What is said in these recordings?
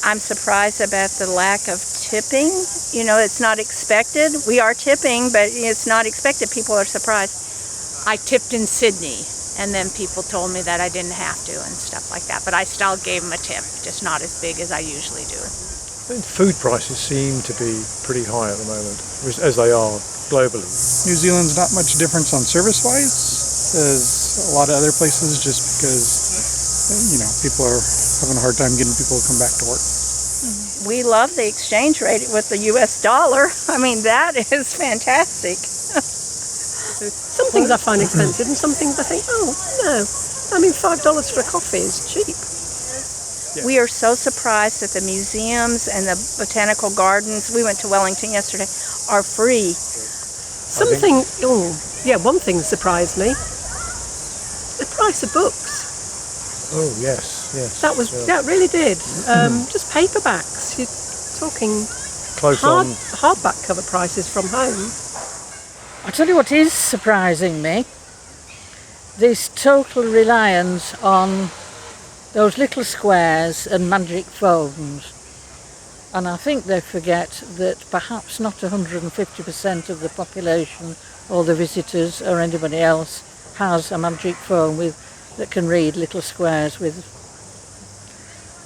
I'm surprised about the lack of tipping. You know, it's not expected. We are tipping, but it's not expected. People are surprised. I tipped in Sydney, and then people told me that I didn't have to and stuff like that. But I still gave them a tip, just not as big as I usually do. Food prices seem to be pretty high at the moment, as they are globally. New Zealand's not much difference on service-wise as a lot of other places, just because, you know, people are having a hard time getting people to come back to work. We love the exchange rate with the US dollar. I mean, that is fantastic. Some things I find expensive and some things I think, oh, no. I mean, $5 for a coffee is cheap. Yeah. We are so surprised that the museums and the botanical gardens, we went to Wellington yesterday, are free. One thing surprised me. The price of books. Oh, yes. That really did. Just paperbacks. You're talking hardback cover prices from home. I'll tell you what is surprising me. This total reliance on those little squares and magic phones. And I think they forget that perhaps not 150% of the population or the visitors or anybody else has a magic phone that can read little squares with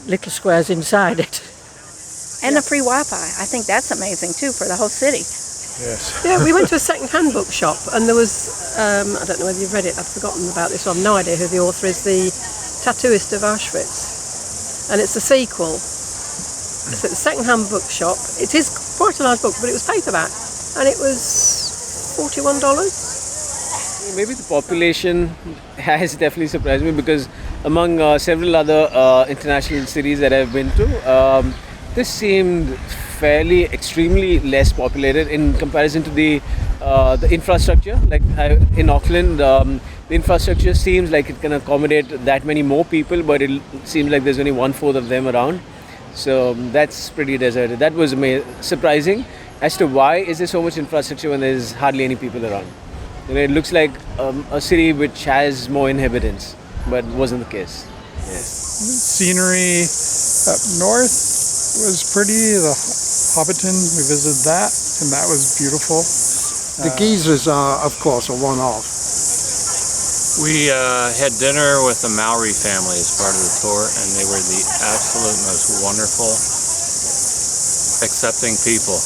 little squares inside it. And the free Wi-Fi. I think that's amazing too for the whole city. Yes. Yeah, we went to a second-hand bookshop and there was, I don't know whether you've read it, I've forgotten about this, I have no idea who the author is, The Tattooist of Auschwitz. And it's a sequel. It's at the second-hand bookshop. It is quite a large book, but it was paperback. And it was $41. Maybe the population has definitely surprised me because among several other international cities that I've been to, this seemed fairly extremely less populated in comparison to the infrastructure. Like in Auckland, the infrastructure seems like it can accommodate that many more people, but it seems like there's only 1/4 of them around. So that's pretty deserted. That was surprising as to why is there so much infrastructure when there's hardly any people around. You know, it looks like a city which has more inhabitants, but wasn't the case. Yes. Scenery up north was pretty. The Hobbiton, we visited that, and that was beautiful. The geysers are, of course, a one-off. We had dinner with the Maori family as part of the tour, and they were the absolute most wonderful, accepting people.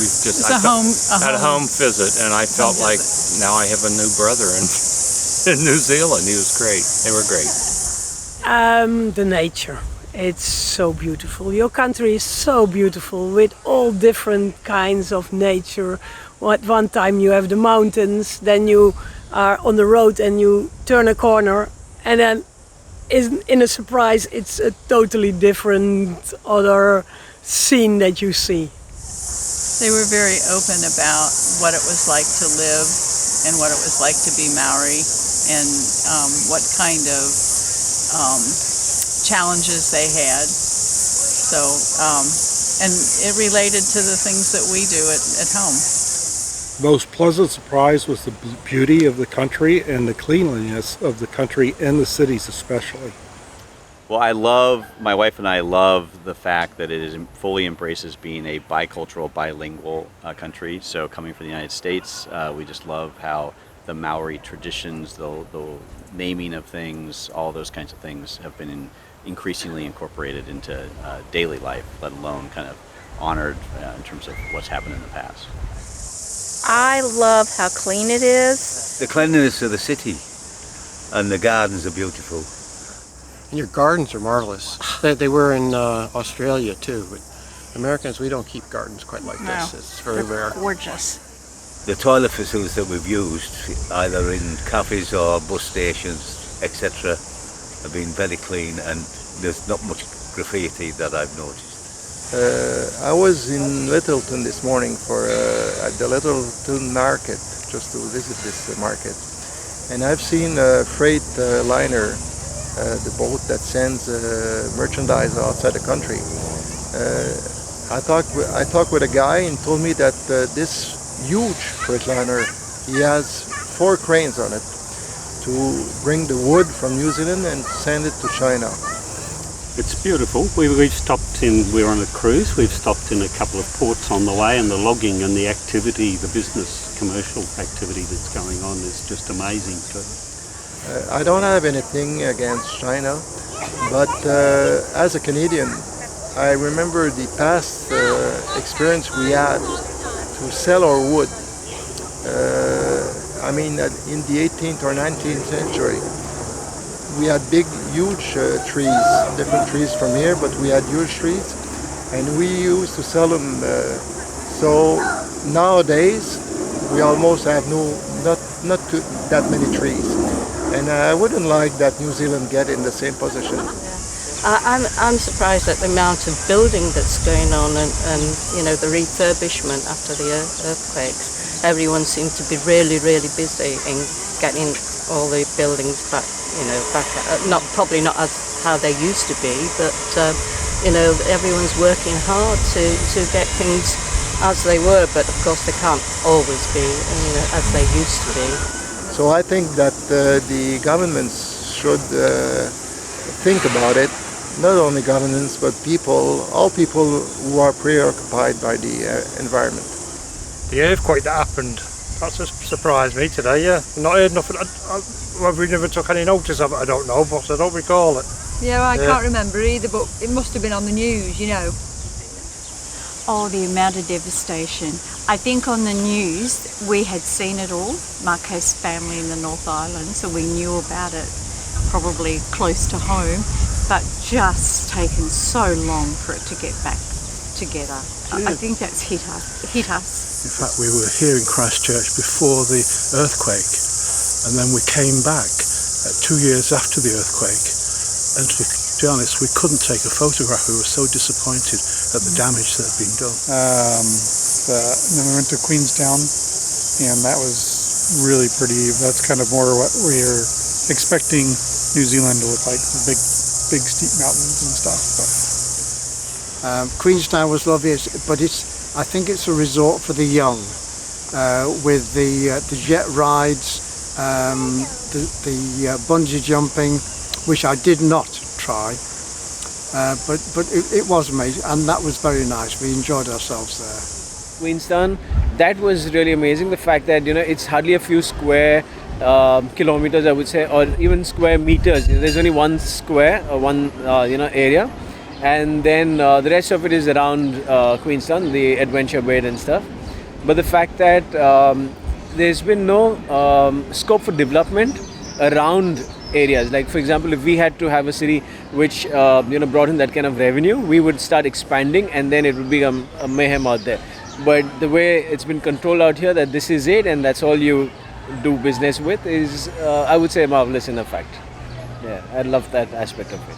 We've just had a home visit, and I felt like now I have a new brother in New Zealand. He was great. They were great. The nature. It's so beautiful. Your country is so beautiful with all different kinds of nature. At one time you have the mountains, then you are on the road and you turn a corner, and then in a surprise it's a totally different other scene that you see. They were very open about what it was like to live and what it was like to be Maori and what kind of challenges they had. So, and it related to the things that we do at home. Most pleasant surprise was the beauty of the country and the cleanliness of the country and the cities especially. Well, my wife and I love the fact that it fully embraces being a bicultural, bilingual country. So coming from the United States, we just love how the Maori traditions, the naming of things, all those kinds of things have been increasingly incorporated into daily life, let alone kind of honored in terms of what's happened in the past. I love how clean it is. The cleanliness of the city and the gardens are beautiful. And your gardens are marvelous. They were in Australia too, but Americans, we don't keep gardens quite like this. It's very rare. Gorgeous. The toilet facilities that we've used, either in cafes or bus stations, etc., have been very clean, and there's not much graffiti that I've noticed. I was in Littleton this morning at the Littleton market, just to visit this market, and I've seen a freight liner, the boat that sends merchandise outside the country. I talked with a guy and told me that this huge freight liner, he has 4 cranes on it to bring the wood from New Zealand and send it to China. It's beautiful. We've stopped in, we're on a cruise, we've stopped in a couple of ports on the way, and the logging and the activity, the business, commercial activity that's going on is just amazing. I don't have anything against China, but as a Canadian, I remember the past experience we had to sell our wood. I mean, in the 18th or 19th century, we had big, huge trees, different trees from here, but we had huge trees, and we used to sell them. So nowadays, we almost have not that many trees, and I wouldn't like that New Zealand get in the same position. I'm surprised at the amount of building that's going on, and you know, the refurbishment after the earthquakes. Everyone seemed to be really busy in getting all the buildings back, you know, probably not as how they used to be, but you know, everyone's working hard to get things as they were, but of course they can't always be, you know, as they used to be. So I think that the governments should think about it. Not only governments, but people, all people who are preoccupied by the environment. The earthquake that happened, that's just surprised me today, yeah. Not heard nothing, whether we never took any notice of it, I don't know, but I don't recall it. Yeah, I can't remember either, but it must have been on the news, you know. Oh, the amount of devastation. I think on the news we had seen it all, Marco's family in the North Island, so we knew about it probably close to home, but just taken so long for it to get back together. I think that's hit us. In fact, we were here in Christchurch before the earthquake, and then we came back 2 years after the earthquake, and to be honest, we couldn't take a photograph. We were so disappointed at the damage that had been done. Then we went to Queenstown, and that was really pretty. That's kind of more what we were expecting New Zealand to look like, the big steep mountains and stuff. But. Queenstown was lovely, but I think it's a resort for the young, with the jet rides, the bungee jumping, which I did not try, but it was amazing, and that was very nice. We enjoyed ourselves there. Queenstown, that was really amazing. The fact that, you know, it's hardly a few square kilometers, I would say, or even square meters. There's only one square or one you know, area. And then the rest of it is around Queenstown, the adventure bed and stuff. But the fact that there's been no scope for development around areas. Like, for example, if we had to have a city which you know, brought in that kind of revenue, we would start expanding, and then it would become a mayhem out there. But the way it's been controlled out here, that this is it and that's all you do business with, is I would say marvelous in effect. Yeah, I love that aspect of it.